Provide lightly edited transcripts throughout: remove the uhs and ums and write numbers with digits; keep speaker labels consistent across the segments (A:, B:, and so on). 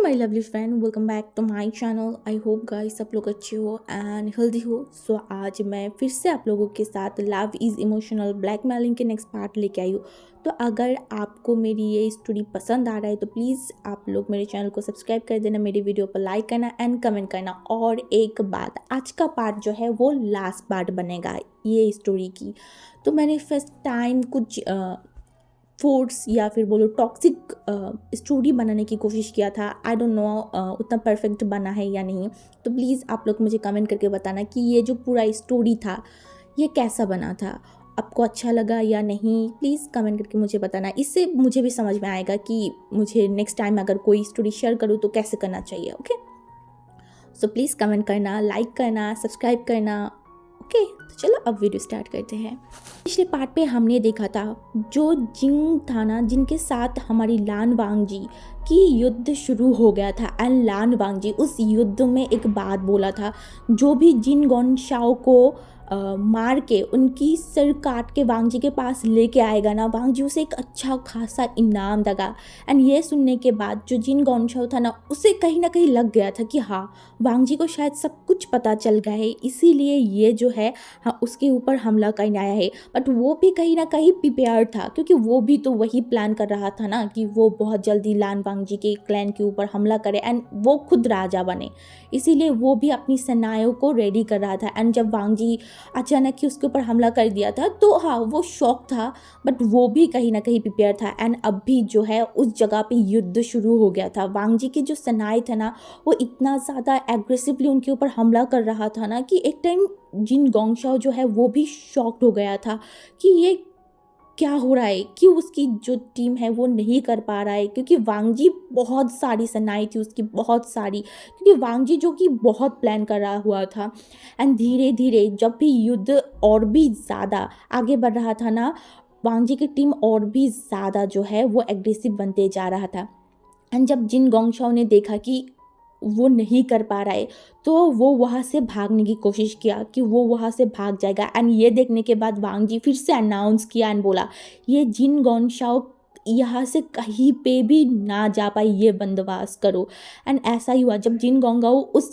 A: My lovely friend, welcome back to my channel. I hope guys सब लोग अच्छे हो एंड हेल्दी हो। सो आज मैं फिर से आप लोगों के साथ लव इज़ इमोशनल ब्लैकमेलिंग के नेक्स्ट पार्ट लेके आई हूँ। तो अगर आपको मेरी ये स्टोरी पसंद आ रहा है तो प्लीज़ आप लोग मेरे चैनल को सब्सक्राइब कर देना, मेरी वीडियो पर लाइक करना एंड कमेंट करना। और एक बात, आज का पार्ट जो है वो लास्ट पार्ट बनेगा ये स्टोरी की। तो मैंने फर्स्ट टाइम कुछ फोर्स या फिर बोलो टॉक्सिक स्टोरी बनाने की कोशिश किया था। आई डोंट नो उतना परफेक्ट बना है या नहीं। तो प्लीज़ आप लोग मुझे कमेंट करके बताना कि ये जो पूरा स्टोरी था ये कैसा बना था, आपको अच्छा लगा या नहीं। प्लीज़ कमेंट करके मुझे बताना, इससे मुझे भी समझ में आएगा कि मुझे नेक्स्ट टाइम अगर कोई स्टोरी शेयर करूँ तो कैसे करना चाहिए। ओके, सो प्लीज़ कमेंट करना, लाइक करना, सब्सक्राब करना। ओके, तो चलो अब वीडियो स्टार्ट करते हैं। पिछले पार्ट पे हमने देखा था जो जिंग था ना, जिनके साथ हमारी लान वांगजी की युद्ध शुरू हो गया था। एंड लान वांगजी उस युद्ध में एक बात बोला था, जो भी जिन गोनशाओ को मार के उनकी सर काट के वांगजी के पास लेके आएगा ना, वांगजी उसे एक अच्छा खासा इनाम देगा। एंड ये सुनने के बाद जो जिन गोनशाओ था ना, उसे कहीं ना कहीं लग गया था कि हाँ, वांगजी को शायद सब कुछ पता चल गया है, इसीलिए ये जो है हाँ उसके ऊपर हमला करने आया है। बट वो भी कहीं ना कहीं प्रिपेयर था, क्योंकि वो भी तो वही प्लान कर रहा था ना कि वो बहुत जल्दी लान वांगजी के क्लैन के ऊपर हमला करे एंड वो खुद राजा बने। इसीलिए वो भी अपनी सेनाओं को रेडी कर रहा था। एंड जब वांगजी अचानक ही उसके ऊपर हमला कर दिया था तो हाँ वो शॉक था, बट वो भी कहीं ना कहीं प्रिपेयर था। एंड अब भी जो है उस जगह पे युद्ध शुरू हो गया था। वांगजी की जो सेनाएं थे ना, वो इतना ज़्यादा एग्रेसिवली उनके ऊपर हमला कर रहा था ना कि एक टाइम जिन गोंगशाओ जो है वो भी शॉक्ड हो गया था कि ये क्या हो रहा है, कि उसकी जो टीम है वो नहीं कर पा रहा है, क्योंकि वांगजी बहुत सारी सेनाएं थी उसकी, बहुत सारी, क्योंकि वांगजी जो कि बहुत प्लान कर रहा हुआ था। एंड धीरे धीरे जब भी युद्ध और भी ज़्यादा आगे बढ़ रहा था ना, वांगजी की टीम और भी ज़्यादा जो है वो एग्रेसिव बनते जा रहा था। एंड जब जिन गोंगशाओ ने देखा कि वो नहीं कर पा रहा है तो वो वहाँ से भागने की कोशिश किया कि वो वहाँ से भाग जाएगा। एंड ये देखने के बाद वांगजी फिर से अनाउंस किया एंड बोला, ये जिन गोनशाओ यहाँ से कहीं पे भी ना जा पाए, ये बंदोबस्त करो। एंड ऐसा ही हुआ, जब जिन गोंगाओ उस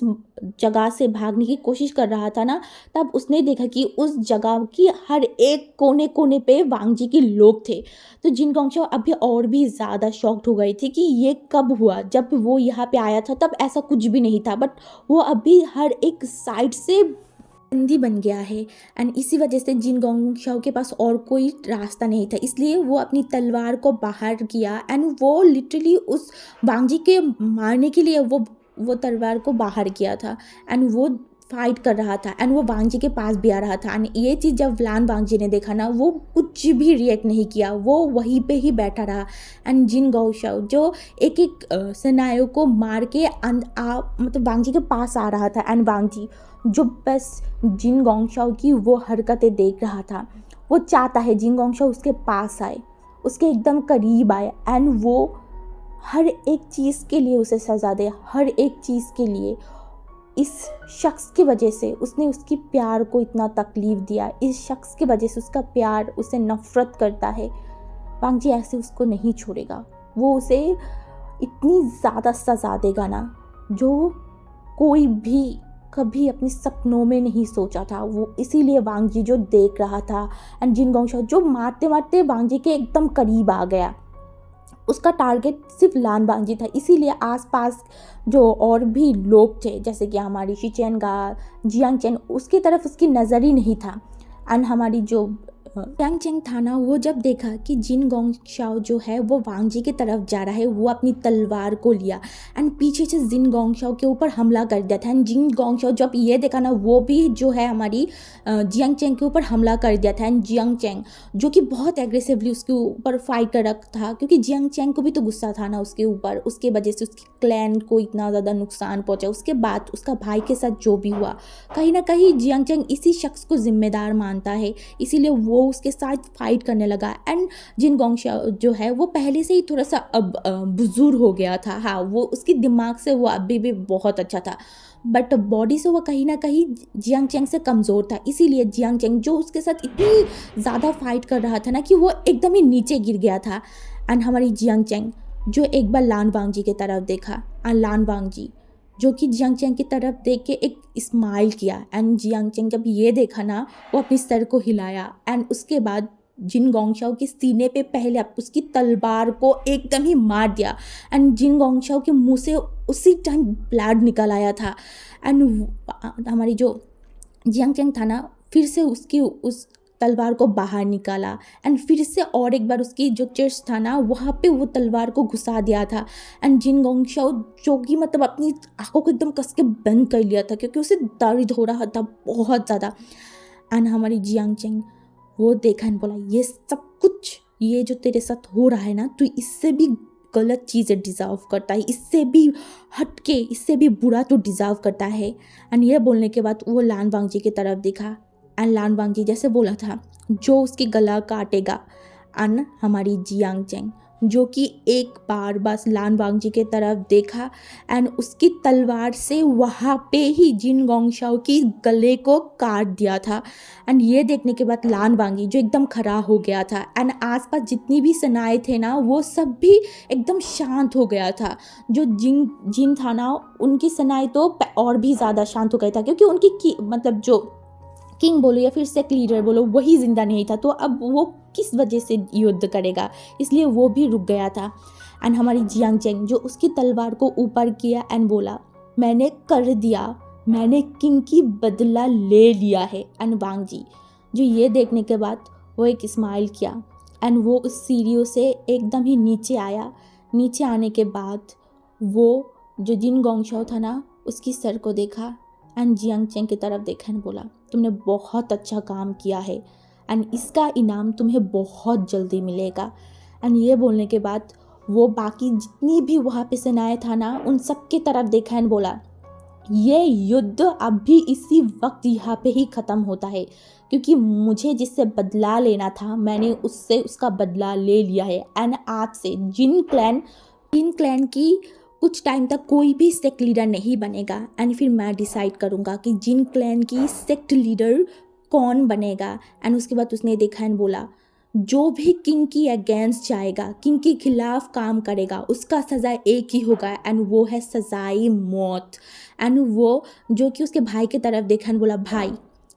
A: जगह से भागने की कोशिश कर रहा था ना, तब उसने देखा कि उस जगह की हर एक कोने कोने पे वांगजी के लोग थे। तो जिन गोंगशाओ अभी और भी ज़्यादा शॉक्ड हो गई थी कि ये कब हुआ, जब वो यहाँ पे आया था तब ऐसा कुछ भी नहीं था, बट वो अभी हर एक साइड से बंदी बन गया है। एंड इसी वजह से जिन गोंगशाओ के पास और कोई रास्ता नहीं था, इसलिए वो अपनी तलवार को बाहर किया एंड वो लिटरली उस वांगजी के मारने के लिए वो तलवार को बाहर किया था। एंड वो फाइट कर रहा था एंड वो वांगजी के पास भी आ रहा था। एंड ये चीज़ जब लान वांगजी ने देखा ना, वो कुछ भी रिएक्ट नहीं किया, वो वहीं पे ही बैठा रहा। एंड जिन गोंगशाओ जो एक एक सेनाओं को मार के मतलब वांगजी के पास आ रहा था, एंड वांगजी जो बस जिन गोंगशाओ की वो हरकतें देख रहा था, वो चाहता है जिन गोंगशाओ उसके पास आए, उसके एकदम करीब आए एंड वो हर एक चीज़ के लिए उसे सज़ा दे, हर एक चीज़ के लिए। इस शख्स की वजह से उसने उसकी प्यार को इतना तकलीफ़ दिया, इस शख्स की वजह से उसका प्यार उसे नफ़रत करता है। वांगजी ऐसे उसको नहीं छोड़ेगा, वो उसे इतनी ज़्यादा सज़ा देगा ना जो कोई भी कभी अपने सपनों में नहीं सोचा था। वो इसीलिए वांगजी जो देख रहा था एंड जिन गोंगशाओ जो मारते मारते वांगजी के एकदम करीब आ गया, उसका टारगेट सिर्फ लान वांगजी था। इसीलिए आसपास जो और भी लोग थे, जैसे कि हमारी शिचेनगा, जियांग चेन, उसकी तरफ उसकी नज़र ही नहीं था। एंड हमारी जो जियांग चेंग था ना, वो जब देखा कि जिन गोंगशाओ जो है वो वांगजी की तरफ जा रहा है, वो अपनी तलवार को लिया एंड पीछे से जिन गोंगशाओ के ऊपर हमला कर दिया था। एंड जिन गोंगशाओ जब ये देखा ना, वो भी जो है हमारी जियांग चेंग के ऊपर हमला कर दिया था। एंड जियांग चेंग जो कि बहुत एग्रेसिवली उसके ऊपर फाइट कर रखा था, क्योंकि जियांग चेंग को भी तो गुस्सा था ना उसके ऊपर, उसके वजह से उसके क्लैन को इतना ज़्यादा नुकसान पहुँचा। उसके बाद उसका भाई के साथ जो भी हुआ, कहीं ना कहीं जियांग चेंग इसी शख्स को जिम्मेदार मानता है, इसीलिए वो उसके साथ फाइट करने लगा। एंड जिन गोंगशाओ जो है वो पहले से ही थोड़ा सा अब बुजुर्ग हो गया था। हाँ, वो उसके दिमाग से वो अभी भी बहुत अच्छा था, बट बॉडी से वो कहीं ना कहीं जियांग चेंग से कमज़ोर था। इसीलिए जियांग चेंग जो उसके साथ इतनी ज़्यादा फाइट कर रहा था ना कि वो एकदम ही नीचे गिर गया था। एंड हमारी जियांग चेंग जो एक बार लान वांगजी की तरफ देखा एंड लान वांगजी जो कि जियांग चैंग की तरफ देख के एक स्माइल किया एंड जियांग चैंग जब ये देखा ना वो अपनी सर को हिलाया एंड उसके बाद जिन गोंगशाओ के सीने पे पहले उसकी तलवार को एकदम ही मार दिया एंड जिन गोंगशाओ के मुंह से उसी टाइम ब्लड निकल आया था एंड हमारी जो जियांग चैंग था ना फिर से उसकी उस तलवार को बाहर निकाला एंड फिर से और एक बार उसकी जो चेस्ट था ना वहाँ पे वो तलवार को घुसा दिया था एंड जिन गोंगशाओ जो कि मतलब अपनी आंखों को एकदम कस के बंद कर लिया था क्योंकि उसे दर्द हो रहा था बहुत ज़्यादा एंड हमारी जियांग चैंग वो देखा एंड बोला ये सब कुछ ये जो तेरे साथ हो रहा है ना तू इससे भी गलत चीज़ें डिज़र्व करता है, इससे भी हटके इससे भी बुरा तो डिज़र्व करता है। एंड ये बोलने के बाद वो लान वांगजी की तरफ देखा एंड लान वांगजी जैसे बोला था जो उसकी गला काटेगा एंड हमारी जियांग चैंग जो कि एक बार बस लान वांगजी की तरफ देखा एंड उसकी तलवार से वहाँ पे ही जिन गोंगशाओ की गले को काट दिया था एंड ये देखने के बाद लान वांगी जो एकदम खड़ा हो गया था एंड आसपास जितनी भी सेनाएं थे ना वो सब भी एकदम शांत हो गया था। जो जिन जिन था ना उनकी सेनाएं तो और भी ज़्यादा शांत हो गया था क्योंकि उनकी मतलब जो किंग बोलो या फिर सेक्ट लीडर बोलो वही जिंदा नहीं था तो अब वो किस वजह से युद्ध करेगा, इसलिए वो भी रुक गया था। एंड हमारी जियांग चैंग जो उसकी तलवार को ऊपर किया एंड बोला मैंने कर दिया, मैंने किंग की बदला ले लिया है। एंड वांगजी जो ये देखने के बाद वो एक स्माइल किया एंड वो उस सीढ़ियों से एकदम ही नीचे आया। नीचे आने के बाद वो जो जिन गोंगशाओ था ना उसकी सर को देखा एंड जियांग चैंग की तरफ देखा एंड बोला तुमने बहुत अच्छा काम किया है एंड इसका इनाम तुम्हें बहुत जल्दी मिलेगा। एंड ये बोलने के बाद वो बाकी जितनी भी वहाँ पे सेनाएं था ना उन सब की तरफ देखा एंड बोला ये युद्ध अभी इसी वक्त यहाँ पे ही ख़त्म होता है क्योंकि मुझे जिससे बदला लेना था मैंने उससे उसका बदला ले लिया है। एंड आज से जिन क्लैन की कुछ टाइम तक कोई भी सेक्ट लीडर नहीं बनेगा एंड फिर मैं डिसाइड करूँगा कि जिन क्लैन की सेक्ट लीडर कौन बनेगा। एंड उसके बाद उसने देखा एंड बोला जो भी किंग की अगेंस्ट जाएगा, किंग के खिलाफ काम करेगा उसका सज़ा एक ही होगा एंड वो है सज़ाई मौत। एंड वो जो कि उसके भाई की तरफ देखा एंड बोला भाई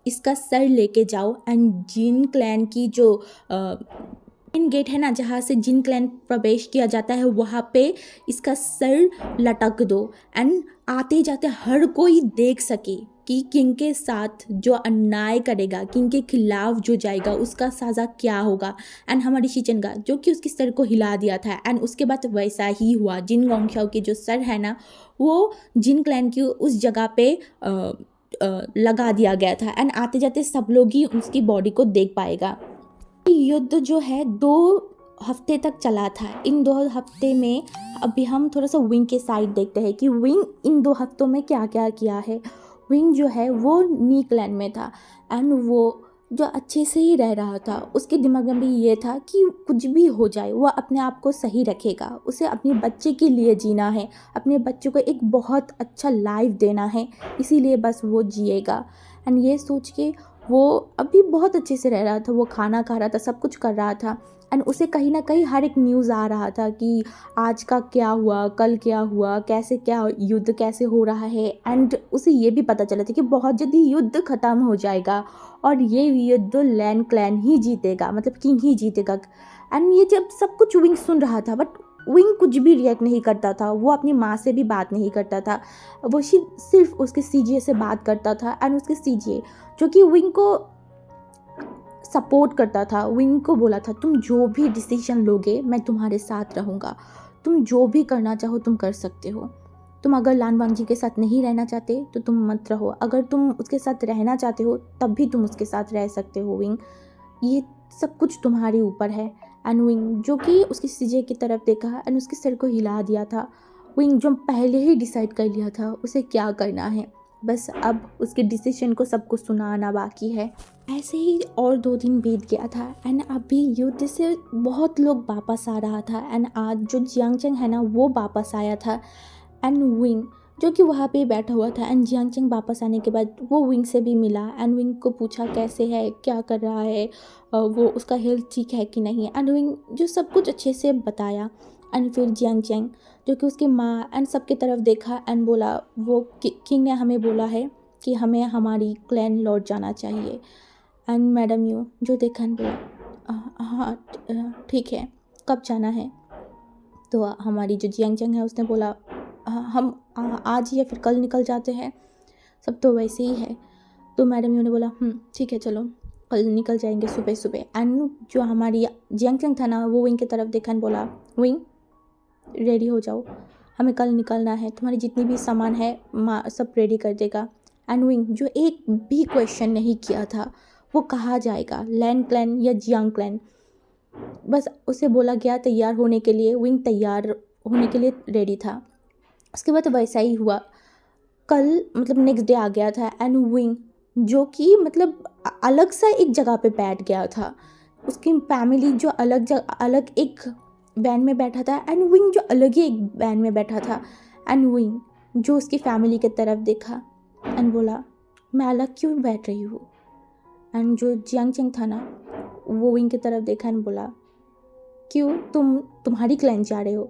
A: इसका सर लेके जाओ एंड जिन क्लैन की जो मेन गेट है ना जहाँ से जिन क्लैन प्रवेश किया जाता है वहाँ पे इसका सर लटक दो एंड आते जाते हर कोई देख सके कि किंग के साथ जो अन्याय करेगा, किंग के खिलाफ जो जाएगा उसका सज़ा क्या होगा। एंड हमारी शिचनगा जो कि उसकी सर को हिला दिया था एंड उसके बाद वैसा ही हुआ। जिन गोंगशाओ की जो सर है ना वो जिन क्लैन की उस जगह पे लगा दिया गया था एंड आते जाते सब लोग ही उसकी बॉडी को देख पाएगा। युद्ध जो है 2 हफ्ते तक चला था। इन 2 हफ्ते में अभी हम थोड़ा सा विंग के साइड देखते हैं कि विंग इन 2 हफ्तों में क्या क्या किया है। विंग जो है वो नी क्लैन में था एंड वो जो अच्छे से ही रह रहा था। उसके दिमाग में भी ये था कि कुछ भी हो जाए वो अपने आप को सही रखेगा, उसे अपने बच्चे के लिए जीना है, अपने बच्चे को एक बहुत अच्छा लाइफ देना है, इसीलिए बस वो जिएगा। एंड ये सोच के वो अभी बहुत अच्छे से रह रहा था, वो खाना खा रहा था, सब कुछ कर रहा था एंड उसे कहीं ना कहीं हर एक न्यूज़ आ रहा था कि आज का क्या हुआ, कल क्या हुआ, कैसे क्या युद्ध कैसे हो रहा है। एंड उसे ये भी पता चला था कि बहुत जल्दी युद्ध ख़त्म हो जाएगा और ये युद्ध लैन क्लैन ही जीतेगा, मतलब किंग ही जीतेगा। एंड ये जब सब कुछ विंग सुन रहा था बट विंग कुछ भी रिएक्ट नहीं करता था। वो अपनी माँ से भी बात नहीं करता था, वो सिर्फ उसके सीजे से बात करता था एंड उसके सीजे जो कि विंग को सपोर्ट करता था, विंग को बोला था तुम जो भी डिसीजन लोगे मैं तुम्हारे साथ रहूँगा, तुम जो भी करना चाहो तुम कर सकते हो, तुम अगर लान वांगजी के साथ नहीं रहना चाहते तो तुम मत रहो, अगर तुम उसके साथ रहना चाहते हो तब भी तुम उसके साथ रह सकते हो विंग, ये सब कुछ तुम्हारे ऊपर है। एंड विंग जो कि उसकी सीजे की तरफ देखा एंड उसके सर को हिला दिया था। विंग जो पहले ही डिसाइड कर लिया था उसे क्या करना है, बस अब उसके डिसीजन को सबको सुनाना बाकी है। ऐसे ही और 2 दिन बीत गया था एंड अभी युद्ध से बहुत लोग वापस आ रहा था एंड आज जो जियांग चैंग है ना वो वापस आया था एंड विंग जो कि वहाँ पे बैठा हुआ था। एंड जियांग चैंग वापस आने के बाद वो विंग से भी मिला एंड विंग को पूछा कैसे है, क्या कर रहा है, वो उसका हेल्थ ठीक है कि नहीं। एंड विंग जो सब कुछ अच्छे से बताया एंड फिर जियांग चैंग जो कि उसकी माँ एंड सबकी तरफ देखा एंड बोला वो किंग ने हमें बोला है कि हमें हमारी क्लैन लौट जाना चाहिए। एंड मैडम यू जो देखा एंड बोला हाँ ठीक है, कब जाना है? तो हमारी जो जियांग चैंग है उसने बोला हम आज या फिर कल निकल जाते हैं, सब तो वैसे ही है। तो मैडम यू ने बोला ठीक है चलो कल निकल जाएंगे सुबह सुबह। एंड जो हमारी जियांग चैंग था ना वो विंग की तरफ देखा एंड बोला विंग रेडी हो जाओ, हमें कल निकलना है, तुम्हारी जितनी भी सामान है माँ सब रेडी कर देगा। एंड विंग जो एक भी क्वेश्चन नहीं किया था वो कहाँ जाएगा, लैन क्लैन या जियांग क्लैन, बस उसे बोला गया तैयार होने के लिए, विंग तैयार होने के लिए रेडी था। उसके बाद वैसा ही हुआ, कल मतलब नेक्स्ट डे आ गया था एंड विंग जो कि मतलब अलग सा एक जगह पे बैठ गया था, उसकी फैमिली जो अलग एक वैन में बैठा था एंड विंग जो अलग ही एक वैन में बैठा था। एंड विंग जो उसकी फैमिली की तरफ देखा एंड बोला मैं अलग क्यों बैठ रही हूँ। एंड जो जियांग चैंग था ना वो विंग की तरफ देखा एंड बोला क्यों तुम्हारी क्लैन जा रहे हो।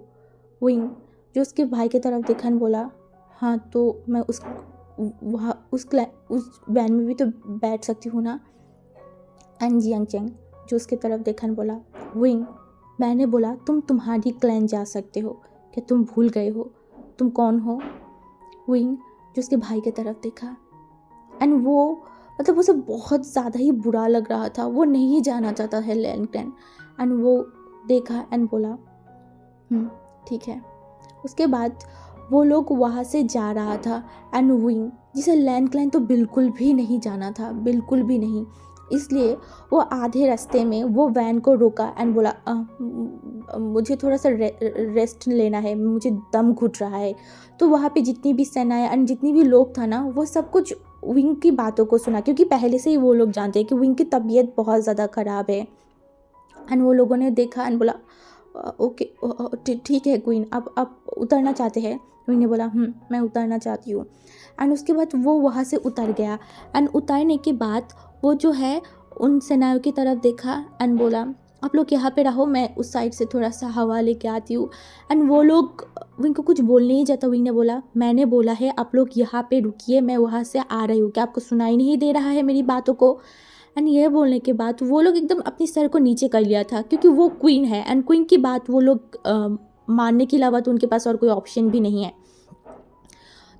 A: विंग जो उसके भाई की तरफ देखा एंड बोला हाँ तो मैं उस वैन में भी तो बैठ सकती हूँ ना। एंड जियांग चैंग जो उसकी तरफ देखा एंड बोला विंग मैंने बोला तुम्हारी क्लैन जा सकते हो, क्या तुम भूल गए हो तुम कौन हो। विंग जो उसके भाई की तरफ देखा एंड वो मतलब उसे बहुत ज़्यादा ही बुरा लग रहा था, वो नहीं जाना चाहता है लैन क्लैन। एंड वो देखा एंड बोला ठीक है। उसके बाद वो लोग वहाँ से जा रहा था एंड विंग जिसे लैन क्लैन तो बिल्कुल भी नहीं जाना था, बिल्कुल भी नहीं, इसलिए वो आधे रास्ते में वो वैन को रोका एंड बोला मुझे थोड़ा सा रेस्ट लेना है, मुझे दम घुट रहा है। तो वहाँ पे जितनी भी सेनाएं एंड जितनी भी लोग था ना वो सब कुछ विंग की बातों को सुना, क्योंकि पहले से ही वो लोग जानते हैं कि विंग की तबीयत बहुत ज़्यादा ख़राब है। एंड वो लोगों ने देखा एंड बोला ओके ठीक है क्वीन, आप उतरना चाहते हैं। क्वीन ने बोला मैं उतरना चाहती हूँ। एंड उसके बाद वो वहाँ से उतर गया एंड उतरने के बाद वो जो है उन सेनाओं की तरफ देखा एंड बोला आप लोग यहाँ पे रहो, मैं उस साइड से थोड़ा सा हवा लेके आती हूँ। एंड वो लोग विंग को कुछ बोलने ही जाता, विंग ने बोला मैंने बोला है आप लोग यहाँ पे रुकिए, मैं वहाँ से आ रही हूँ, क्या आपको सुनाई नहीं दे रहा है मेरी बातों को। एंड ये बोलने के बाद वो लोग एकदम अपनी सर को नीचे कर लिया था, क्योंकि वो क्वीन है एंड क्वीन की बात वो लोग मानने के अलावा तो उनके पास और कोई ऑप्शन भी नहीं है।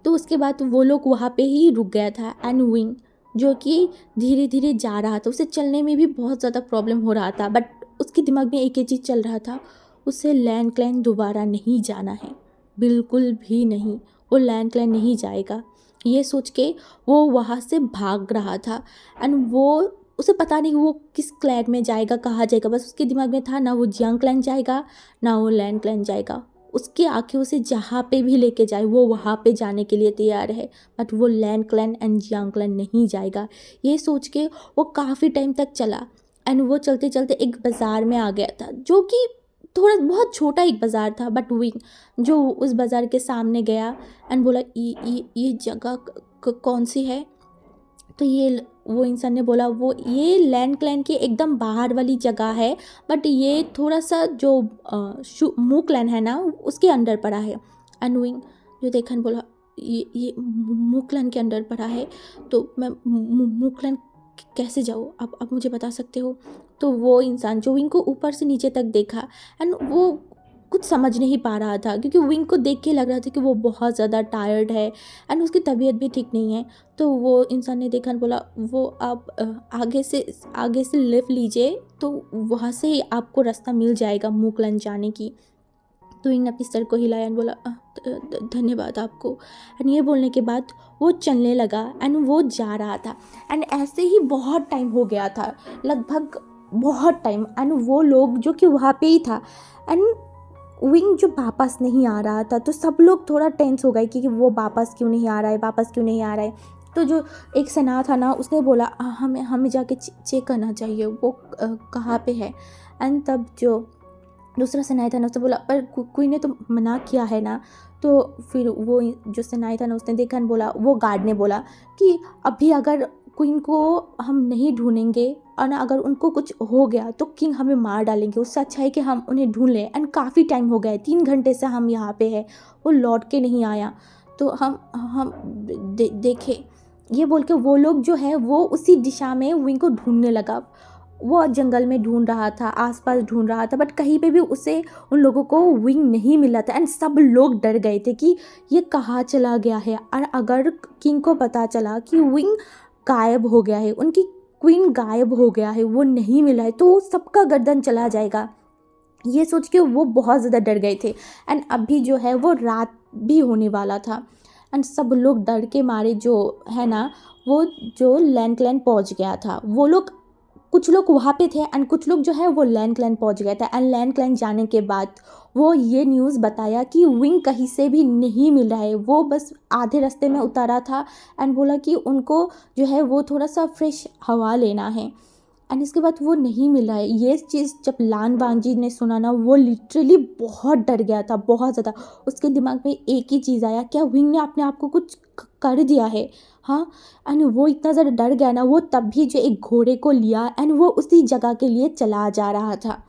A: तो उसके बाद वो लोग वहाँ पे ही रुक गया था एंड विंग जो कि धीरे धीरे जा रहा था, उसे चलने में भी बहुत ज़्यादा प्रॉब्लम हो रहा था, बट उसके दिमाग में एक ही चीज़ चल रहा था, उसे लैन क्लैन दोबारा नहीं जाना है, बिल्कुल भी नहीं, वो लैन क्लैन नहीं जाएगा। ये सोच के वो वहाँ से भाग रहा था एंड वो उसे पता नहीं वो किस क्लैन में जाएगा, कहाँ जाएगा, बस उसके दिमाग में था ना वो जियांग क्लैन जाएगा ना वो लैन क्लैन जाएगा। उसकी आंखें उसे जहाँ पे भी लेके जाए वो वहाँ पे जाने के लिए तैयार है, बट वो लैन क्लैन एंड जियांग क्लैन नहीं जाएगा। ये सोच के वो काफ़ी टाइम तक चला एंड वो चलते चलते एक बाज़ार में आ गया था, जो कि थोड़ा बहुत छोटा एक बाज़ार था, बट विंग जो उस बाज़ार के सामने गया एंड बोला ये जगह कौन सी है। तो ये वो इंसान ने बोला वो ये लैन क्लैन की एकदम बाहर वाली जगह है, बट ये थोड़ा सा जो मू क्लैन है ना उसके अंडर पड़ा है। एंड विंग जो देखा न बोला ये मू क्लैन के अंडर पड़ा है, तो मैं मू क्लैन कैसे जाऊँ, आप मुझे बता सकते हो। तो वो इंसान जो विंग को ऊपर से नीचे तक देखा एंड वो कुछ समझ नहीं पा रहा था, क्योंकि विंग को देख के लग रहा था कि वो बहुत ज़्यादा टायर्ड है एंड उसकी तबीयत भी ठीक नहीं है। तो वो इंसान ने देखा बोला वो आप आगे से लिफ्ट लीजिए, तो वहाँ से ही आपको रास्ता मिल जाएगा मू क्लैन जाने की। तो विंग ने अपनी सर को हिलाया एंड बोला धन्यवाद आपको। एंड ये बोलने के बाद वो चलने लगा एंड वो जा रहा था एंड ऐसे ही बहुत टाइम हो गया था, लगभग बहुत टाइम, एंड वो लोग जो कि वहाँ पे ही था एंड विंग जो वापस नहीं आ रहा था, तो सब लोग थोड़ा टेंस हो गए कि वो वापस क्यों नहीं आ रहा है, वापस क्यों नहीं आ रहा है। तो जो एक सेना था ना उसने बोला हमें जाके चेक करना चाहिए वो कहाँ पे है। एंड तब जो दूसरा सेनाई था ना उसने बोला पर कोई ने तो मना किया है ना। तो फिर वो जो सेनाई था ना उसने देखा बोला, वो गार्ड ने बोला कि अभी अगर क्वीन को हम नहीं ढूंढेंगे और ना अगर उनको कुछ हो गया तो किंग हमें मार डालेंगे, उससे अच्छा है कि हम उन्हें ढूंढ लें। एंड काफ़ी टाइम हो गया है, 3 घंटे से हम यहाँ पे हैं, वो लौट के नहीं आया, तो हम देखे। ये बोल के वो लोग जो है वो उसी दिशा में विंग को ढूंढने लगा। वो जंगल में ढूंढ रहा था, आसपास ढूंढ रहा था, बट कहीं पे भी उसे उन लोगों को विंग नहीं मिला था। एंड सब लोग डर गए थे कि ये कहाँ चला गया है। और अगर किंग को पता चला कि विंग गायब हो गया है, उनकी क्वीन गायब हो गया है, वो नहीं मिला है, तो सबका गर्दन चला जाएगा। ये सोच के वो बहुत ज़्यादा डर गए थे। एंड अभी जो है वो रात भी होने वाला था। एंड सब लोग डर के मारे जो है ना, वो जो लैंड क्लैन पहुंच गया था, वो लोग कुछ लोग वहाँ पे थे एंड कुछ लोग जो है वो लैंड क्लैन पहुँच गए थे। एंड लैंड क्लैन जाने के बाद वो ये न्यूज़ बताया कि विंग कहीं से भी नहीं मिल रहा है, वो बस आधे रास्ते में उतारा था। एंड बोला कि उनको जो है वो थोड़ा सा फ्रेश हवा लेना है। एंड इसके बाद वो नहीं मिल रहा है। ये चीज़ जब लान वांगजी ने सुना ना, वो लिटरली बहुत डर गया था, बहुत ज़्यादा। उसके दिमाग में एक ही चीज़ आया, क्या विंग ने अपने आप को कुछ कर दिया है? हाँ। एंड वो इतना ज़्यादा डर गया ना, वो तब भी जो एक घोड़े को लिया एंड वो उसी जगह के लिए चला जा रहा था।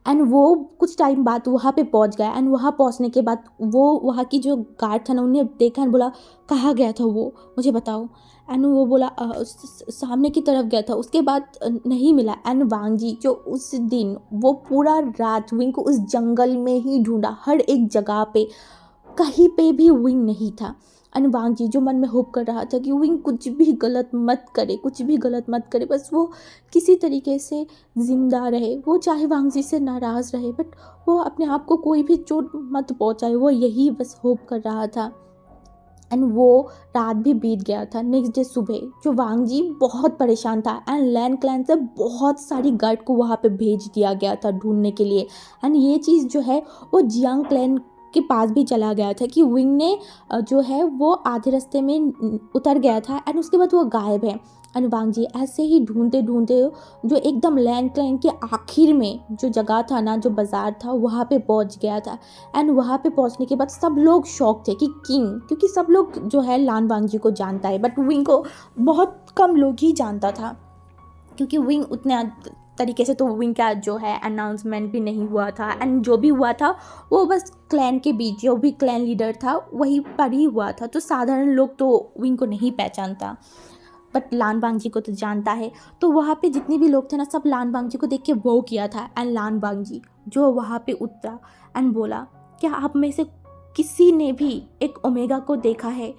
A: एंड वो कुछ टाइम बाद वहाँ पे पहुँच गया। एंड वहाँ पहुँचने के बाद वो वहाँ की जो गार्ड था ना, उन्हें देखा एंड बोला, कहाँ गया था वो, मुझे बताओ। एंड वो बोला सामने की तरफ गया था, उसके बाद नहीं मिला। एंड वांगजी जो उस दिन वो पूरा रात विंग को उस जंगल में ही ढूंढा, हर एक जगह पे, कहीं पे भी विंग नहीं था। एंड वांगजी जो मन में होप कर रहा था कि विंग कुछ भी गलत मत करे, कुछ भी गलत मत करे, बस वो किसी तरीके से ज़िंदा रहे। वो चाहे वांगजी से नाराज़ रहे, बट वो अपने आप को कोई भी चोट मत पहुंचाए, वो यही बस होप कर रहा था। एंड वो रात भी बीत गया था। नेक्स्ट डे सुबह जो वांगजी बहुत परेशान था एंड लैंड क्लैन से बहुत सारी गार्ड को वहाँ पे भेज दिया गया था ढूंढने के लिए। एंड ये चीज़ जो है वो जियांग क्लैन के पास भी चला गया था कि विंग ने जो है वो आधे रास्ते में उतर गया था एंड उसके बाद वो गायब है। एंड वांगजी ऐसे ही ढूंढते ढूंढते जो एकदम लैंड क्लैन के आखिर में जो जगह था ना, जो बाज़ार था, वहाँ पे पहुँच गया था। एंड वहाँ पे पहुँचने के बाद सब लोग शॉक थे कि किंग, क्योंकि सब लोग जो है लान वांगजी को जानता है, बट विंग को बहुत कम लोग ही जानता था, क्योंकि विंग उतने तरीके से तो विंग का जो है अनाउंसमेंट भी नहीं हुआ था। एंड जो भी हुआ था वो बस क्लैन के बीच, जो भी क्लैन लीडर था वहीं पर ही हुआ था, तो साधारण लोग तो विंग को नहीं पहचानता, बट लान वांगजी को तो जानता है। तो वहाँ पे जितने भी लोग थे ना, सब लान वांगजी को देख के वो किया था। एंड लान वांगजी जो वहाँ पे उतरा एंड बोला, क्या आप में से किसी ने भी एक ओमेगा को देखा है?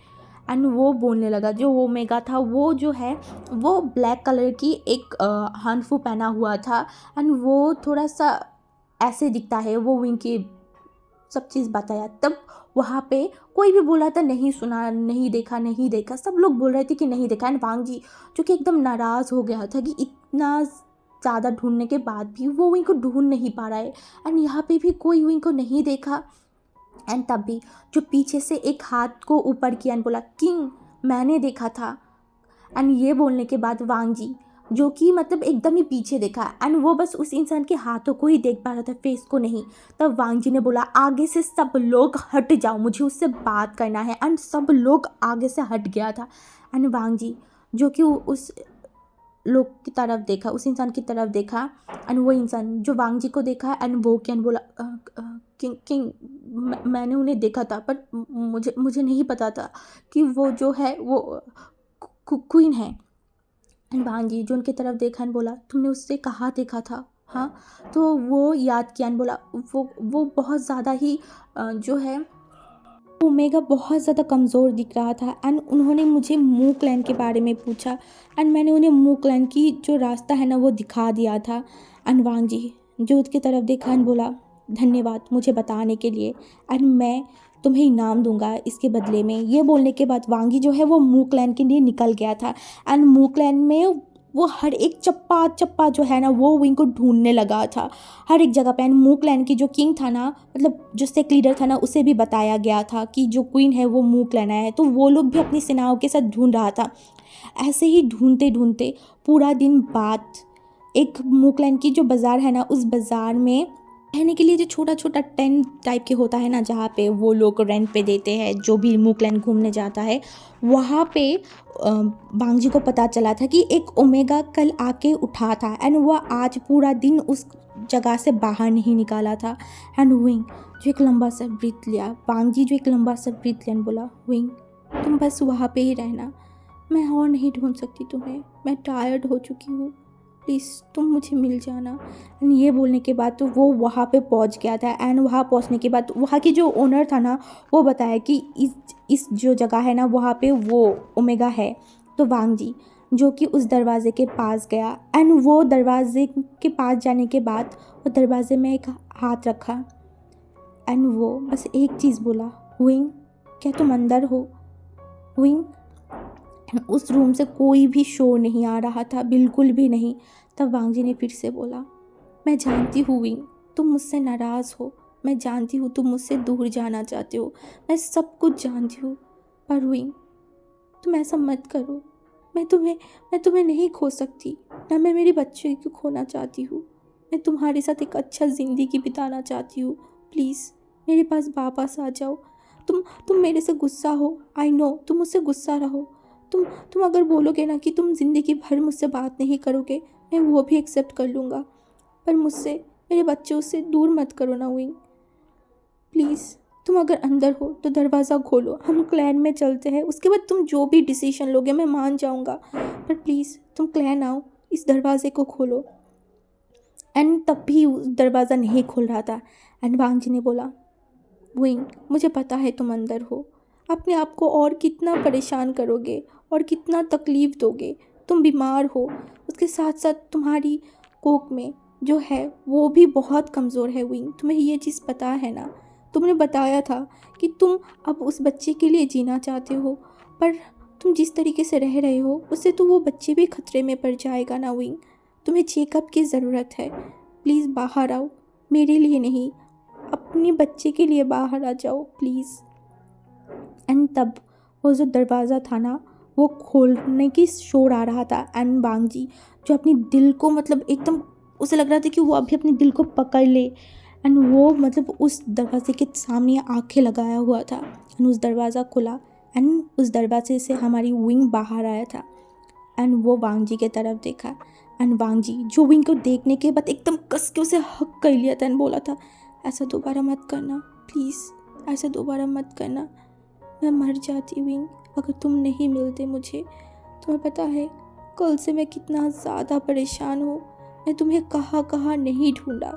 A: एंड वो बोलने लगा, जो ओमेगा था वो जो है वो ब्लैक कलर की एक हानफू पहना हुआ था। एंड वो थोड़ा सा ऐसे दिखता है, वो विंग की सब चीज़ बताया। तब वहाँ पे कोई भी बोल रहा था नहीं सुना, नहीं देखा, नहीं देखा, सब लोग बोल रहे थे कि नहीं देखा। एंड वांगजी जो कि एकदम नाराज़ हो गया था कि इतना ज़्यादा ढूंढने के बाद भी वो विंग को ढूंढ नहीं पा रहा है एंड यहाँ पे भी कोई विंग को नहीं देखा। एंड तब भी जो पीछे से एक हाथ को ऊपर किया एंड बोला, किंग मैंने देखा था। एंड ये बोलने के बाद वांगजी जो कि मतलब एकदम ही पीछे देखा एंड वो बस उस इंसान के हाथों को ही देख पा रहा था, फेस को नहीं। तब वांगजी ने बोला, आगे से सब लोग हट जाओ, मुझे उससे बात करना है। एंड सब लोग आगे से हट गया था। एंड वांगजी जो कि उस लोग की तरफ देखा, उस इंसान की तरफ देखा एंड वो इंसान जो वांगजी को देखा एंड वो क्या बोला, किंग किंग मैंने उन्हें देखा था, पर मुझे नहीं पता था कि वो जो है वो क्वीन है। एंड वांगजी जो उनकी तरफ देखा एंड बोला, तुमने उससे कहाँ देखा था? हाँ। तो वो याद किया एंड बोला, वो बहुत ज़्यादा ही जो है ओमेगा बहुत ज़्यादा कमज़ोर दिख रहा था। एंड उन्होंने मुझे मू क्लैन के बारे में पूछा एंड मैंने उन्हें मू क्लैन की जो रास्ता है ना वो दिखा दिया था। एंड वांगजी जो उसकी तरफ देखा एंड बोला, धन्यवाद मुझे बताने के लिए एंड मैं तुम्हें इनाम दूंगा इसके बदले में। ये बोलने के बाद वांगी जो है वो मू क्लैन के लिए निकल गया था। एंड मू क्लैन में वो हर एक चप्पा चप्पा जो है ना वो विंग को ढूंढने लगा था, हर एक जगह पे। एंड मू क्लैन की जो किंग था ना, मतलब जो सेक लीडर था ना, उसे भी बताया गया था कि जो क्वीन है वो मू क्लैन है, तो वो लोग भी अपनी सेनाओं के साथ ढूंढ रहा था। ऐसे ही ढूंढते ढूंढते पूरा दिन बाद एक मू क्लैन की जो बाज़ार है ना, उस बाज़ार में रहने के लिए जो छोटा छोटा टेंट टाइप के होता है ना, जहाँ पे वो लोग रेंट पे देते हैं, जो भी मुकलैंड घूमने जाता है, वहाँ पे बांगजी को पता चला था कि एक ओमेगा कल आके उठा था एंड वह आज पूरा दिन उस जगह से बाहर नहीं निकाला था। एंड विंग जो एक लंबा सा ब्रीथ लिया, बांगजी जो एक लंबा सा ब्रीथ लिया बोला, विंग तुम बस वहाँ पे ही रहना, मैं और नहीं ढूंढ सकती तुम्हें, मैं टायर्ड हो चुकी हूँ, प्लीज़ तुम मुझे मिल जाना। एंड ये बोलने के बाद तो वो वहाँ पे पहुँच गया था। एंड वहाँ पहुँचने के बाद वहाँ की जो ओनर था ना, वो बताया कि इस जो जगह है ना, वहाँ पे वो ओमेगा है। तो वांगजी जो कि उस दरवाज़े के पास गया एंड वो दरवाजे के पास जाने के बाद वो दरवाजे में एक हाथ रखा एंड वो बस एक चीज़ बोला, विंग क्या तुम अंदर हो विंग। उस रूम से कोई भी शोर नहीं आ रहा था, बिल्कुल भी नहीं। तब वांगजी ने फिर से बोला, मैं जानती हूँ विंग, तुम मुझसे नाराज़ हो, मैं जानती हूँ तुम मुझसे दूर जाना चाहते हो, मैं सब कुछ जानती हूँ, पर विंग तुम ऐसा मत करो, मैं तुम्हें नहीं खो सकती, ना मैं मेरे बच्चे को खोना चाहती हूँ, मैं तुम्हारे साथ एक अच्छा ज़िंदगी बिताना चाहती हूँ, प्लीज़ मेरे पास वापस आ जाओ। तुम मेरे से गुस्सा हो, आई नो तुम मुझसे गुस्सा रहो, तुम अगर बोलोगे ना कि तुम ज़िंदगी भर मुझसे बात नहीं करोगे, मैं वो भी एक्सेप्ट कर लूँगा, पर मुझसे मेरे बच्चों से दूर मत करो ना विंग, प्लीज़ तुम अगर अंदर हो तो दरवाज़ा खोलो, हम क्लैन में चलते हैं, उसके बाद तुम जो भी डिसीजन लोगे मैं मान जाऊँगा, पर प्लीज़ तुम क्लैन आओ, इस दरवाजे को खोलो। एंड तब भी दरवाज़ा नहीं खुल रहा था। एंड वांगजी ने बोला, विंग मुझे पता है तुम अंदर हो, अपने आप को और कितना परेशान करोगे और कितना तकलीफ़ दोगे, तुम बीमार हो, उसके साथ साथ तुम्हारी कोख में जो है वो भी बहुत कमज़ोर है विंग, तुम्हें ये चीज़ पता है ना, तुमने बताया था कि तुम अब उस बच्चे के लिए जीना चाहते हो, पर तुम जिस तरीके से रह रहे हो उससे तो वो बच्चे भी खतरे में पड़ जाएगा ना विंग, तुम्हें चेकअप की ज़रूरत है, प्लीज़ बाहर आओ, मेरे लिए नहीं अपने बच्चे के लिए बाहर आ जाओ प्लीज़। एंड तब वो जो दरवाज़ा था ना, वो खोलने की शोर आ रहा था एंड बांगजी जो अपनी दिल को मतलब एकदम उसे लग रहा था कि वो अभी अपने दिल को पकड़ ले, एंड वो मतलब उस दरवाजे के सामने आंखें लगाया हुआ था एंड उस दरवाज़ा खुला एंड उस दरवाजे से हमारी विंग बाहर आया था एंड वो वांगजी के तरफ देखा एंड वांगजी जो विंग को देखने के बाद एकदम कस के उसे हक कर लिया था एंड बोला था, ऐसा दोबारा मत करना प्लीज़, ऐसा दोबारा मत करना, मैं मर जाती विंग अगर तुम नहीं मिलते मुझे, तुम्हें पता है कल से मैं कितना ज़्यादा परेशान हूँ, मैं तुम्हें कहाँ कहाँ नहीं ढूंढा,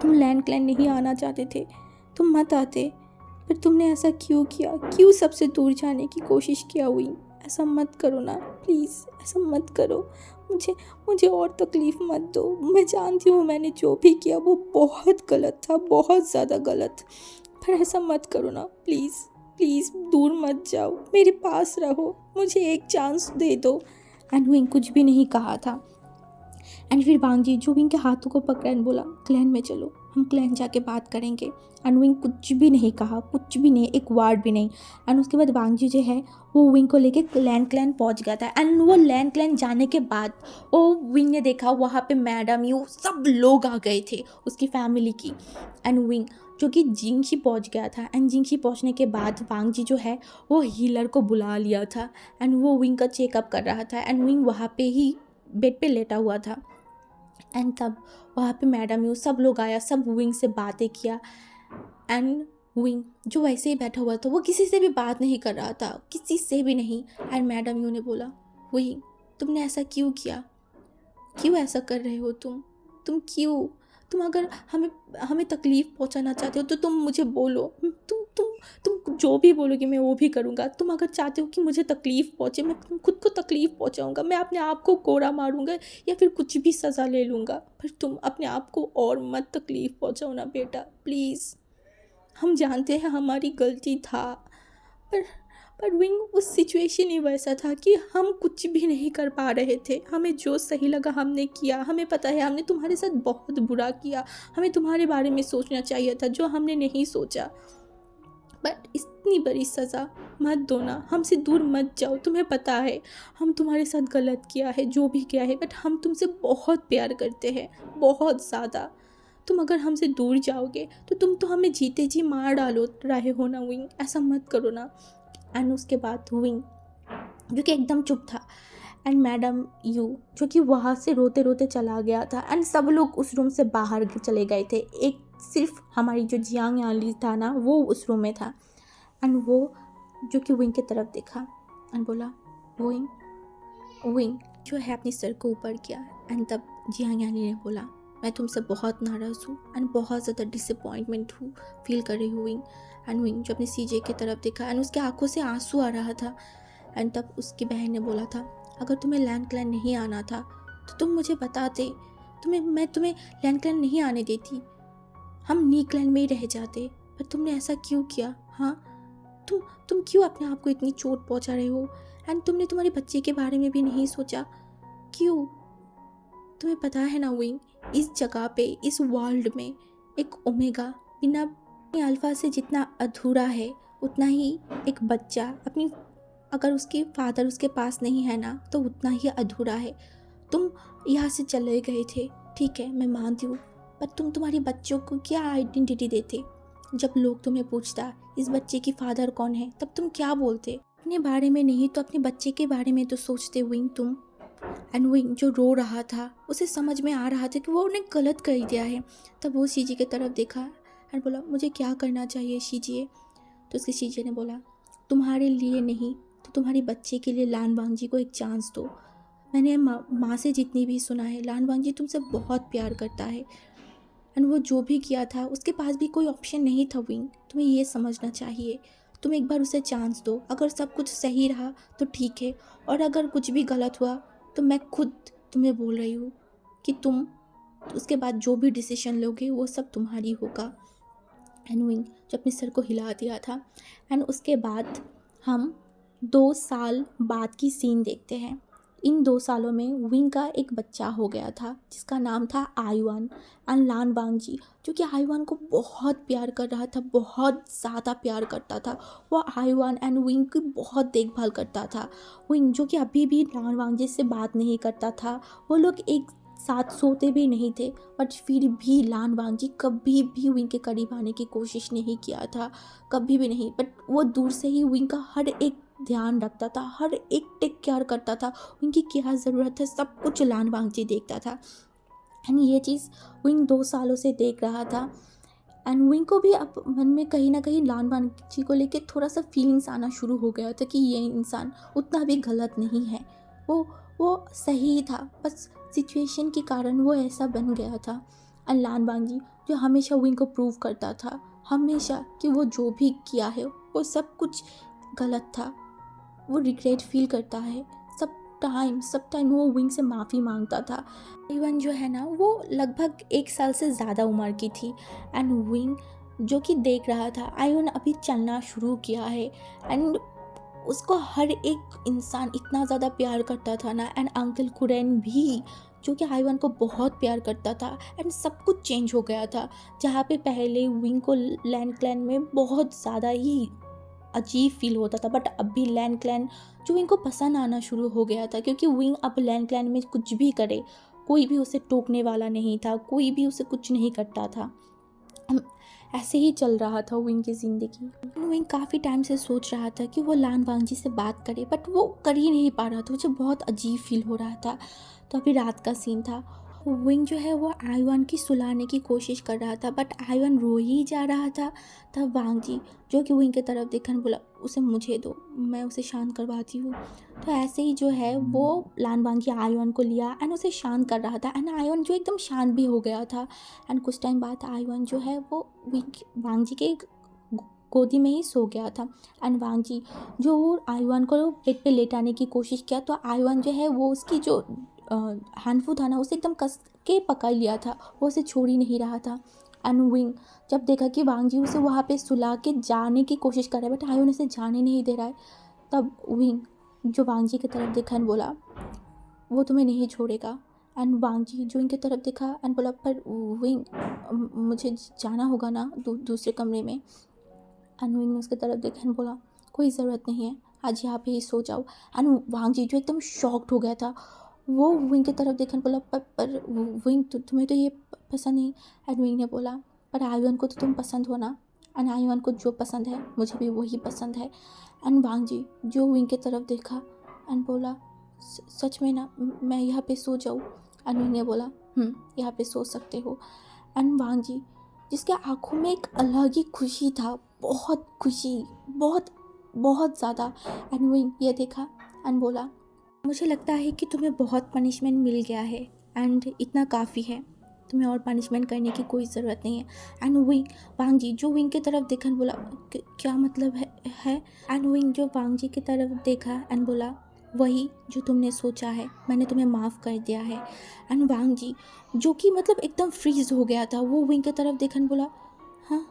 A: तुम लैंड क्लैन नहीं आना चाहते थे, तुम मत आते, पर तुमने ऐसा क्यों किया, क्यों सबसे दूर जाने की कोशिश किया विंग, ऐसा मत करो ना प्लीज़, ऐसा मत करो, मुझे और तकलीफ़ मत दो, मैं जानती हूँ मैंने जो भी किया वो बहुत गलत था, बहुत ज़्यादा गलत, पर ऐसा मत करो ना प्लीज़, प्लीज़ दूर मत जाओ, मेरे पास रहो, मुझे एक चांस दे दो। एंड विंग कुछ भी नहीं कहा था एंड फिर वांगजी जो विंग के हाथों को पकड़ा एंड बोला, क्लैन में चलो, हम क्लैन जाके बात करेंगे। एंड विंग कुछ भी नहीं कहा, कुछ भी नहीं, एक वर्ड भी नहीं। एंड उसके बाद वांगजी जो है वो विंग को लेके लैंड क्लैन पहुंच गया था एंड वो लैंड क्लैन जाने के बाद वो विंग ने देखा वहाँ पे मैडम यू सब लोग आ गए थे उसकी फैमिली की। एंड विंग जो कि जिंगशी पहुंच गया था एंड जिंगशी पहुंचने के बाद वांगजी जो है वो हीलर को बुला लिया था एंड वो विंग का चेकअप कर रहा था एंड विंग वहाँ पे ही बेड पे लेटा हुआ था। एंड तब वहाँ पे मैडम यू सब लोग आया, सब विंग से बातें किया एंड विंग जो वैसे ही बैठा हुआ था वो किसी से भी बात नहीं कर रहा था, किसी से भी नहीं। एंड मैडम यू ने बोला, विंग तुमने ऐसा क्यों किया, क्यों ऐसा कर रहे हो तुम क्यों, तुम अगर हमें तकलीफ़ पहुंचाना चाहते हो तो तुम मुझे बोलो, तुम जो भी बोलोगे मैं वो भी करूँगा, तुम अगर चाहते हो कि मुझे तकलीफ़ पहुंचे मैं खुद को तकलीफ़ पहुंचाऊँगा, मैं अपने आप को कोड़ा मारूँगा या फिर कुछ भी सज़ा ले लूँगा, पर तुम अपने आप को और मत तकलीफ़ पहुंचाओ ना बेटा प्लीज़, हम जानते हैं हमारी गलती था, पर विंग उस सिचुएशन ही वैसा था कि हम कुछ भी नहीं कर पा रहे थे, हमें जो सही लगा हमने किया, हमें पता है हमने तुम्हारे साथ बहुत बुरा किया, हमें तुम्हारे बारे में सोचना चाहिए था जो हमने नहीं सोचा, बट इतनी बड़ी सज़ा मत दो ना, हमसे दूर मत जाओ, तुम्हें पता है हम तुम्हारे साथ गलत किया है जो भी किया है, बट हम तुमसे बहुत प्यार करते हैं, बहुत ज़्यादा, तुम अगर हमसे दूर जाओगे तो तुम तो हमें जीते जी मार डालो रहे हो ना विंग, ऐसा मत करो ना। एंड उसके बाद विंग जो कि एकदम चुप था, एंड मैडम यू जो कि वहाँ से रोते रोते चला गया था, एंड सब लोग उस रूम से बाहर चले गए थे, एक सिर्फ हमारी जो जियांग याली था ना वो उस रूम में था। एंड वो जो कि विंग की तरफ देखा एंड बोला, विंग विंग जो है अपने सर को ऊपर किया। एंड तब जियांग याली ने बोला, मैं तुमसे बहुत नाराज़ हूँ एंड बहुत ज़्यादा डिसअपॉइंटमेंट हूँ फील कर रही हूँ विंग। एंड विंग जो अपने सीजे की तरफ देखा एंड उसके आंखों से आंसू आ रहा था। एंड तब उसकी बहन ने बोला था, अगर तुम्हें लैंड क्लैन नहीं आना था तो तुम मुझे बताते, मैं तुम्हें लैंड क्लैन नहीं आने देती, हम नी क्लैन में ही रह जाते, पर तुमने ऐसा क्यों किया? हाँ, तुम क्यों अपने आप को इतनी चोट पहुंचा रहे हो? एंड तुमने तुम्हारे बच्चे के बारे में भी नहीं सोचा, क्यों? तुम्हें पता है ना विंग, इस जगह पे इस वर्ल्ड में एक ओमेगा बिना अल्फा से जितना अधूरा है उतना ही एक बच्चा अपनी, अगर उसके फादर उसके पास नहीं है ना तो उतना ही अधूरा है। तुम यहाँ से चले गए थे, ठीक है मैं मानती हूँ, पर तुम तुम्हारे बच्चों को क्या आइडेंटिटी देते? जब लोग तुम्हें पूछता इस बच्चे की फादर कौन है, तब तुम क्या बोलते? अपने बारे में नहीं तो अपने बच्चे के बारे में तो सोचते विंग तुम। एंड विंग जो रो रहा था उसे समझ में आ रहा था कि वो उन्हें गलत कर दिया है। तब वो शीजी की तरफ देखा एंड बोला, मुझे क्या करना चाहिए शीजिए? तो उसके शीजी ने बोला, तुम्हारे लिए नहीं तो तुम्हारे बच्चे के लिए लान वांगजी को एक चांस दो। मैंने माँ से जितनी भी सुना है लान वांगजी तुमसे बहुत प्यार करता है, एंड वो जो भी किया था उसके पास भी कोई ऑप्शन नहीं था विंग, तुम्हें ये समझना चाहिए। तुम एक बार उसे चांस दो, अगर सब कुछ सही रहा तो ठीक है, और अगर कुछ भी गलत हुआ तो मैं खुद तुम्हें बोल रही हूँ कि तुम उसके बाद जो भी डिसीजन लोगे वो सब तुम्हारी होगा। एंड विंग जो अपने सर को हिला दिया था। एंड उसके बाद हम 2 साल बाद की सीन देखते हैं। इन 2 सालों में विंग का एक बच्चा हो गया था जिसका नाम था आईवान। एंड लान वांगजी जो कि आईवान को बहुत प्यार कर रहा था, बहुत ज़्यादा प्यार करता था। वो आईवान एंड विंग की बहुत देखभाल करता था। विंग जो कि अभी भी लान वांगजी से बात नहीं करता था, वो लोग एक साथ सोते भी नहीं थे, बट फिर भी लान वांगजी कभी भी विंग के करीब आने की कोशिश नहीं किया था, कभी भी नहीं। बट वो दूर से ही विंग का हर एक ध्यान रखता था, हर एक टेक केयर करता था, उनकी क्या ज़रूरत है सब कुछ लान वांगजी देखता था। एंड ये चीज़ विंग 2 सालों से देख रहा था। एंड विंग को भी अब मन में कहीं ना कहीं लान वांगजी को लेके थोड़ा सा फीलिंग्स आना शुरू हो गया था कि ये इंसान उतना भी गलत नहीं है, वो वो सही था, बस सिचुएशन के कारण वो ऐसा बन गया था। एंड लान वांगजी जो हमेशा विंग को प्रूव करता था, हमेशा, कि वो जो भी किया है वो सब कुछ गलत था, वो रिग्रेट फील करता है, सब टाइम वो विंग से माफ़ी मांगता था। इवन जो है ना वो लगभग 1 साल से ज़्यादा उम्र की थी। एंड विंग जो कि देख रहा था आयुन अभी चलना शुरू किया है, एंड उसको हर एक इंसान इतना ज़्यादा प्यार करता था ना। एंड अंकल कुरैन भी जो कि आईवान को बहुत प्यार करता था। एंड सब कुछ चेंज हो गया था, जहाँ पे पहले विंग को लैंड क्लैन में बहुत ज़्यादा ही अजीब फील होता था, बट अब भी लैंड क्लैन जो विंग को पसंद आना शुरू हो गया था, क्योंकि विंग अब लैंड क्लैन में कुछ भी करे कोई भी उसे टोकने वाला नहीं था, कोई भी उसे कुछ नहीं करता था। ऐसे ही चल रहा था विंग की ज़िंदगी। विंग काफ़ी टाइम से सोच रहा था कि वो लान वांगजी से बात करे, बट वो कर ही नहीं पा रहा था, मुझे बहुत अजीब फील हो रहा था। तो अभी रात का सीन था, विंग जो है वो आईवान की सुलाने की कोशिश कर रहा था, बट आईवान रो ही जा रहा था। तब वांगजी जो कि विंग की तरफ देखा बोला, उसे मुझे दो, मैं उसे शांत करवाती हूँ। तो ऐसे ही जो है वो लान वांगजी आईवान को लिया एंड उसे शांत कर रहा था। एंड आईवान जो एकदम शांत भी हो गया था। एंड कुछ टाइम बाद आईवान जो है वो वांगजी के गोदी में ही सो गया था। एंड वांगजी जो आईवान को बेड पे लेटाने की कोशिश किया, तो आईवान जो है वो उसकी जो हानफू था ना उसे एकदम कस के पकड़ लिया था, वो उसे छोड़ ही नहीं रहा था। एंड विंग जब देखा कि वांगजी उसे वहाँ पे सुला के जाने की कोशिश कर रहा है, बट आईवान उसे जाने नहीं दे रहा है, तब विंग जो वांगजी की तरफ देखा एंड बोला, वो तुम्हें नहीं छोड़ेगा। एंड वांगजी जो इनकी तरफ देखा एंड बोला, पर विंग मुझे जाना होगा ना दूसरे कमरे में। एंड विंग ने उसकी तरफ देखा एंड बोला, कोई ज़रूरत नहीं है, आज यहाँ पे ही सो जाओ। एंड वांगजी जो एकदम शॉक्ड हो गया था, वो विंग की तरफ देखा बोला, पर विंग तुम्हें तो ये पसंद नहीं। एंड विंग ने बोला पर आयुन को तो तुम पसंद हो ना, एंड आयुन को जो पसंद है मुझे भी वही पसंद है। एंड वांग जी जो विंग की तरफ देखा एंड बोला सच में ना, मैं यहाँ पे सो जाऊँ? एंड विंग ने बोला यहाँ पे सो सकते हो। एंड वांग जी जिसके आंखों में एक अलग ही खुशी था, बहुत खुशी, बहुत बहुत ज़्यादा। एंड विंग ये देखा एंड बोला मुझे लगता है कि तुम्हें बहुत पनिशमेंट मिल गया है एंड इतना काफ़ी है, तुम्हें और पनिशमेंट करने की कोई ज़रूरत नहीं है। एंड विंग वांग जी जो विंग की तरफ देखा बोला क्या मतलब है? एंड विंग जो वांग जी की तरफ देखा एंड बोला वही जो तुमने सोचा है, मैंने तुम्हें माफ़ कर दिया है। एंड वांग जी जो कि मतलब एकदम फ्रीज हो गया था, वो विंग की तरफ देखा एंड बोला हाँ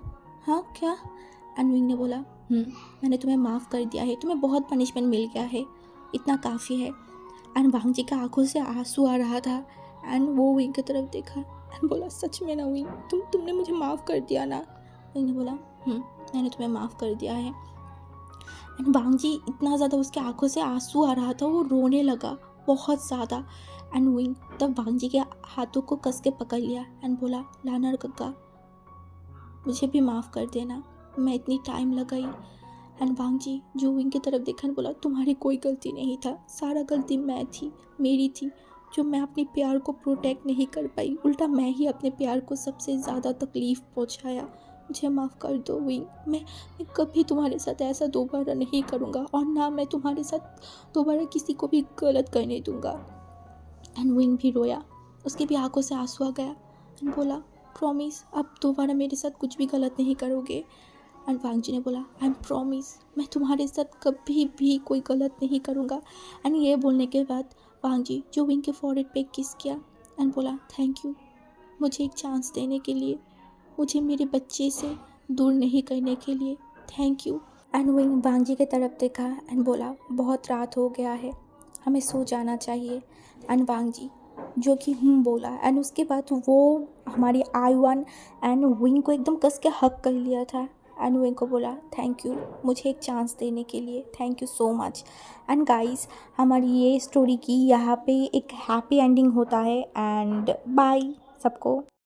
A: हाँ क्या? एंड विंग ने बोला मैंने तुम्हें माफ़ कर दिया है, तुम्हें बहुत पनिशमेंट मिल गया है, इतना काफ़ी है। एंड वांग जी का आंखों से आंसू आ रहा था एंड वो विंग की तरफ देखा एंड बोला सच में ना विंग, तुमने मुझे माफ़ कर दिया ना? विंग ने बोला मैंने तुम्हें माफ़ कर दिया है। एंड वांग जी इतना ज़्यादा उसके आंखों से आंसू आ रहा था, वो रोने लगा बहुत ज़्यादा। एंड विंग तब वांग जी के हाथों को कस के पकड़ लिया एंड बोला लानर कक्का मुझे भी माफ़ कर देना, मैं इतनी टाइम लगाई। एंड वांग जी जो विंग की तरफ देखा बोला तुम्हारी कोई गलती नहीं था, सारा गलती मैं थी, मेरी थी, जो मैं अपने प्यार को प्रोटेक्ट नहीं कर पाई, उल्टा मैं ही अपने प्यार को सबसे ज़्यादा तकलीफ़ पहुंचाया, मुझे माफ़ कर दो विंग, मैं कभी तुम्हारे साथ ऐसा दोबारा नहीं करूँगा और ना मैं तुम्हारे साथ दोबारा किसी को भी गलत करने दूँगा। एंड विंग भी रोया, उसकी भी आंखों से आंसू आ गया एंड बोला प्रॉमिस अब दोबारा मेरे साथ कुछ भी गलत नहीं करोगे? एंड वांग जी ने बोला आई एम प्रॉमिस, मैं तुम्हारे साथ कभी भी कोई गलत नहीं करूँगा। एंड ये बोलने के बाद वांग जी जो विंग के फॉरहेड पे किस किया एंड बोला थैंक यू मुझे एक चांस देने के लिए, मुझे मेरे बच्चे से दूर नहीं करने के लिए, थैंक यू। एंड विंग वांग जी की तरफ देखा एंड बोला बहुत रात हो गया है, हमें सो जाना चाहिए। एंड वांग जी जो कि बोला एंड उसके बाद वो हमारी आयुन एंड विंग को एकदम कस के हक कर लिया था एंड विंग को बोला थैंक यू मुझे एक चांस देने के लिए, thank you so much. And guys हमारी ये स्टोरी की यहाँ पे एक हैप्पी एंडिंग होता है एंड बाय सबको।